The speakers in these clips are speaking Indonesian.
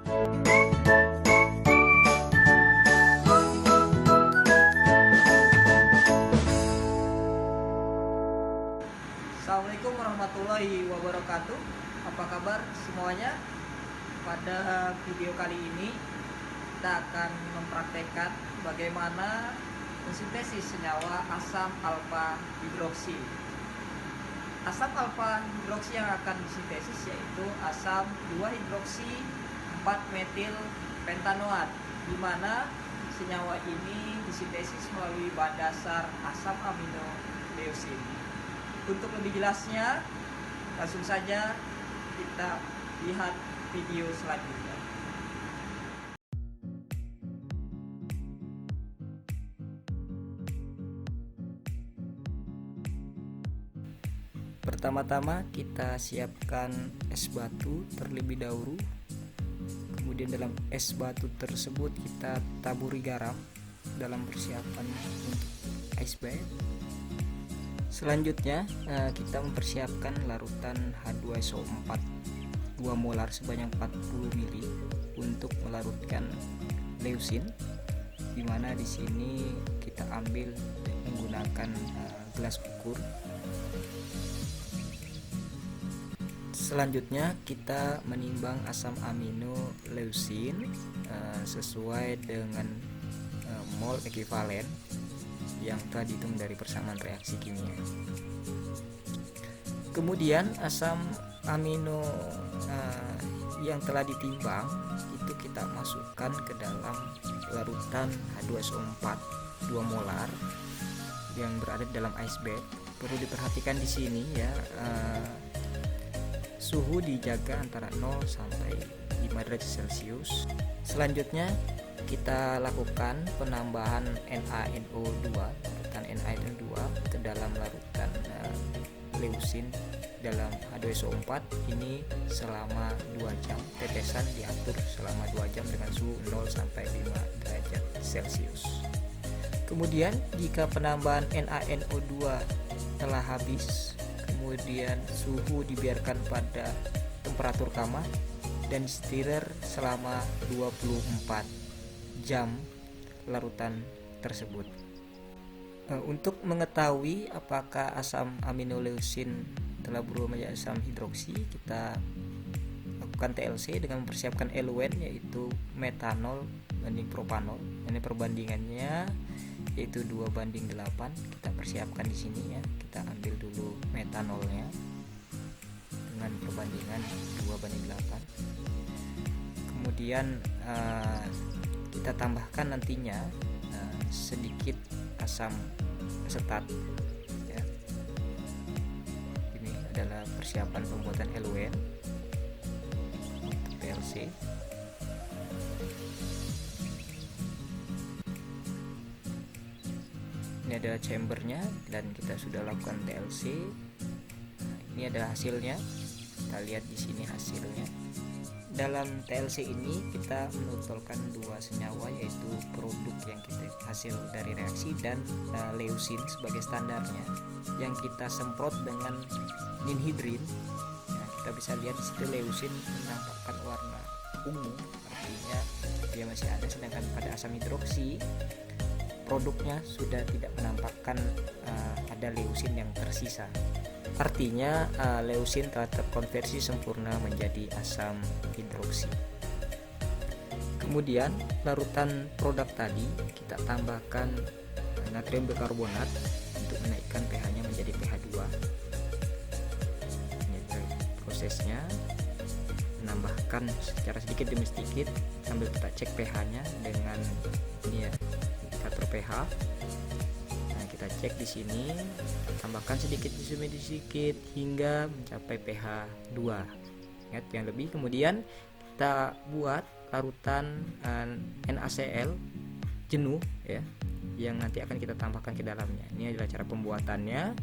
Assalamualaikum warahmatullahi wabarakatuh. Apa kabar semuanya? Pada video kali ini kita akan mempraktekkan bagaimana mensintesis senyawa asam alfa hidroksi. Asam alfa hidroksi yang akan disintesis yaitu asam 2-hidroksi 4-metil pentanoat, di mana senyawa ini disintesis melalui bahan dasar asam amino leusin. Untuk lebih jelasnya, langsung saja kita lihat video selanjutnya. Pertama-tama kita siapkan es batu terlebih dahulu. Kemudian dalam es batu tersebut kita taburi garam dalam persiapan untuk ice bath. Selanjutnya kita mempersiapkan larutan H2SO4 2 molar sebanyak 40 ml untuk melarutkan leusin, dimana di sini kita ambil menggunakan gelas ukur. Selanjutnya kita menimbang asam amino leusin sesuai dengan mol ekuivalen yang telah dihitung dari persamaan reaksi kimia. Kemudian asam amino yang telah ditimbang itu kita masukkan ke dalam larutan H2SO4 2 molar yang berada di dalam ice bath. Perlu diperhatikan di sini ya, suhu dijaga antara 0 sampai 5 derajat Celcius. Selanjutnya kita lakukan penambahan NaNO2, larutan NaNO2 ke dalam larutan leusin dalam H2SO4 ini selama 2 jam. Tetesan diatur selama 2 jam dengan suhu 0 sampai 5 derajat Celcius. Kemudian jika penambahan NaNO2 telah habis, kemudian suhu dibiarkan pada temperatur kamar dan stirrer selama 24 jam larutan tersebut. Untuk mengetahui apakah asam aminoleusin telah berubah menjadi asam hidroksi, kita lakukan TLC dengan mempersiapkan eluen yaitu metanol banding propanol. Ini perbandingannya yaitu 2:8. Kita persiapkan di sini ya. Kita ambil dulu metanolnya dengan perbandingan 2:8. Kemudian kita tambahkan nantinya sedikit asam asetat ya. Ini adalah persiapan pembuatan eluen untuk TLC. Ini adalah chambernya dan kita sudah lakukan TLC. Ini adalah hasilnya. Kita lihat di sini hasilnya. Dalam TLC ini kita menutolkan 2 senyawa yaitu produk yang kita hasil dari reaksi dan leusin sebagai standarnya yang kita semprot dengan ninhidrin. Nah, kita bisa lihat di situ leusin menampakkan warna ungu, artinya dia masih ada, sedangkan pada asam hidroksi produknya sudah tidak menampakkan ada leusin yang tersisa. Artinya leusin telah terkonversi sempurna menjadi asam hidroksi. Kemudian larutan produk tadi kita tambahkan natrium bikarbonat untuk menaikkan pH-nya menjadi pH 2. Ini prosesnya, menambahkan secara sedikit demi sedikit sambil kita cek pH-nya dengan ini ya, indikator pH. Kita cek di sini, tambahkan sedikit demi sedikit hingga mencapai pH 2. Ingat yang lebih. Kemudian kita buat larutan NaCl jenuh ya, yang nanti akan kita tambahkan ke dalamnya. Ini adalah cara pembuatannya.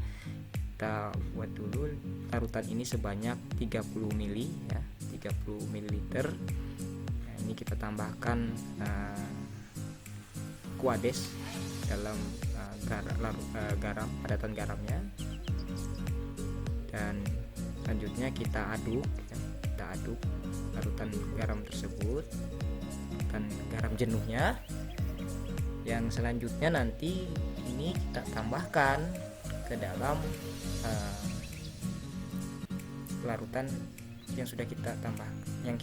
Kita buat dulu larutan ini sebanyak 30 ml ya, 30 ml. Nah, ini kita tambahkan kuades dalam garam, padatan garamnya, dan selanjutnya kita aduk larutan garam tersebut dan garam jenuhnya. Yang selanjutnya nanti ini kita tambahkan ke dalam larutan yang sudah kita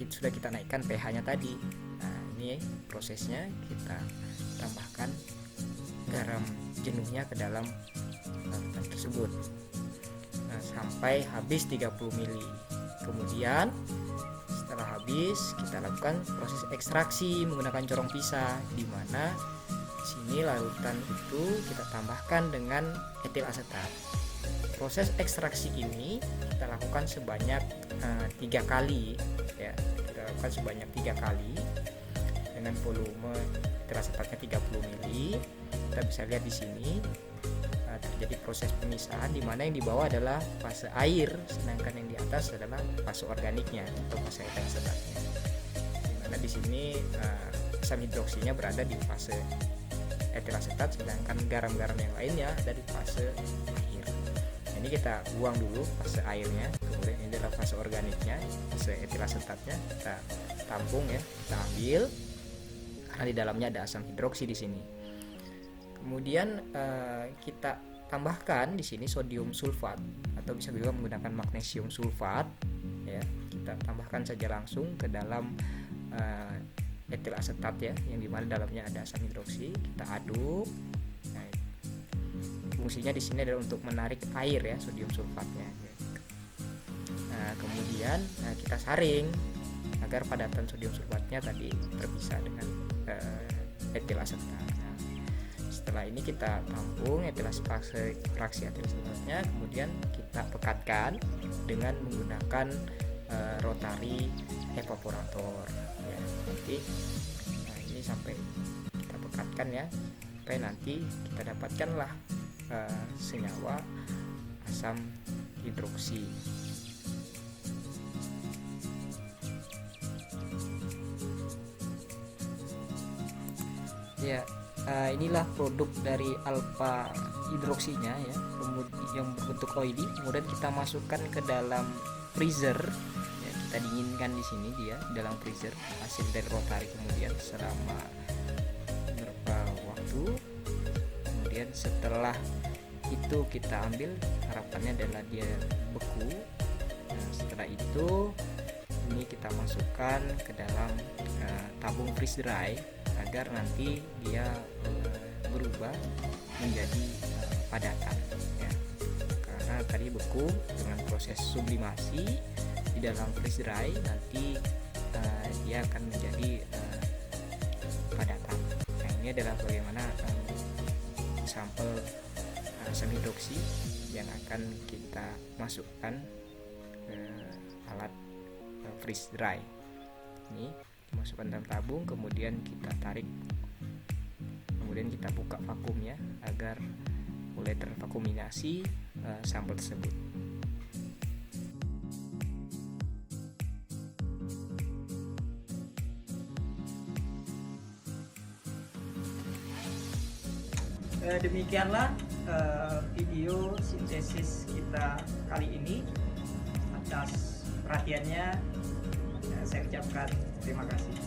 sudah kita naikkan pH-nya tadi. Nah, ini prosesnya, kita tambahkan garam jenuhnya ke dalam larutan tersebut. Nah, sampai habis 30 ml. Kemudian setelah habis, kita lakukan proses ekstraksi menggunakan corong pisah, di mana di sini larutan itu kita tambahkan dengan etil asetat. Proses ekstraksi ini kita lakukan sebanyak 3 kali ya. Kita lakukan sebanyak 3 kali dengan volume etil asetatnya 30 ml. Kita bisa lihat di sini terjadi proses pemisahan, di mana yang di bawah adalah fase air, sedangkan yang di atas adalah fase organiknya atau fase etil asetatnya. Dimana di sini asam hidroksinya berada di fase etil asetat, sedangkan garam-garam yang lainnya ada di fase air. Nah, ini kita buang dulu fase airnya, kemudian ini adalah fase organiknya, fase etil asetatnya kita tampung ya, kita ambil karena di dalamnya ada asam hidroksi di sini. Kemudian kita tambahkan di sini sodium sulfat atau bisa juga menggunakan magnesium sulfat ya. Kita tambahkan saja langsung ke dalam etil asetat ya, yang dimana dalamnya ada asam hidroksi. Kita aduk. Nah, fungsinya di sini adalah untuk menarik air ya, sodium sulfatnya. Nah, kemudian kita saring agar padatan sodium sulfatnya tadi terpisah dengan etil asetat. Setelah ini kita tampung fase fraksi etil asetatnya, kemudian kita pekatkan dengan menggunakan rotary evaporator ya. Nanti ini sampai kita pekatkan ya, sampai nanti kita dapatkanlah senyawa asam hidroksi. Ya, inilah produk dari alpha hidroksinya ya, kemudian yang berbentuk oily. Kemudian kita masukkan ke dalam freezer ya, kita dinginkan di sini dia dalam freezer hasil dari rotary. Kemudian selama beberapa waktu, kemudian setelah itu kita ambil, harapannya adalah dia beku. Nah, setelah itu ini kita masukkan ke dalam tabung freeze dry agar nanti dia berubah menjadi padatan ya. Karena tadi beku, dengan proses sublimasi di dalam freeze dry nanti dia akan menjadi padatan. Nah, ini adalah bagaimana sampel asam hidroksi yang akan kita masukkan ke alat freeze dry. Ini masukkan dalam tabung, kemudian kita tarik, kemudian kita buka vakumnya agar mulai tervakuminasi sampel tersebut. Demikianlah video sintesis kita kali ini. Atas perhatiannya saya ucapkan terima kasih.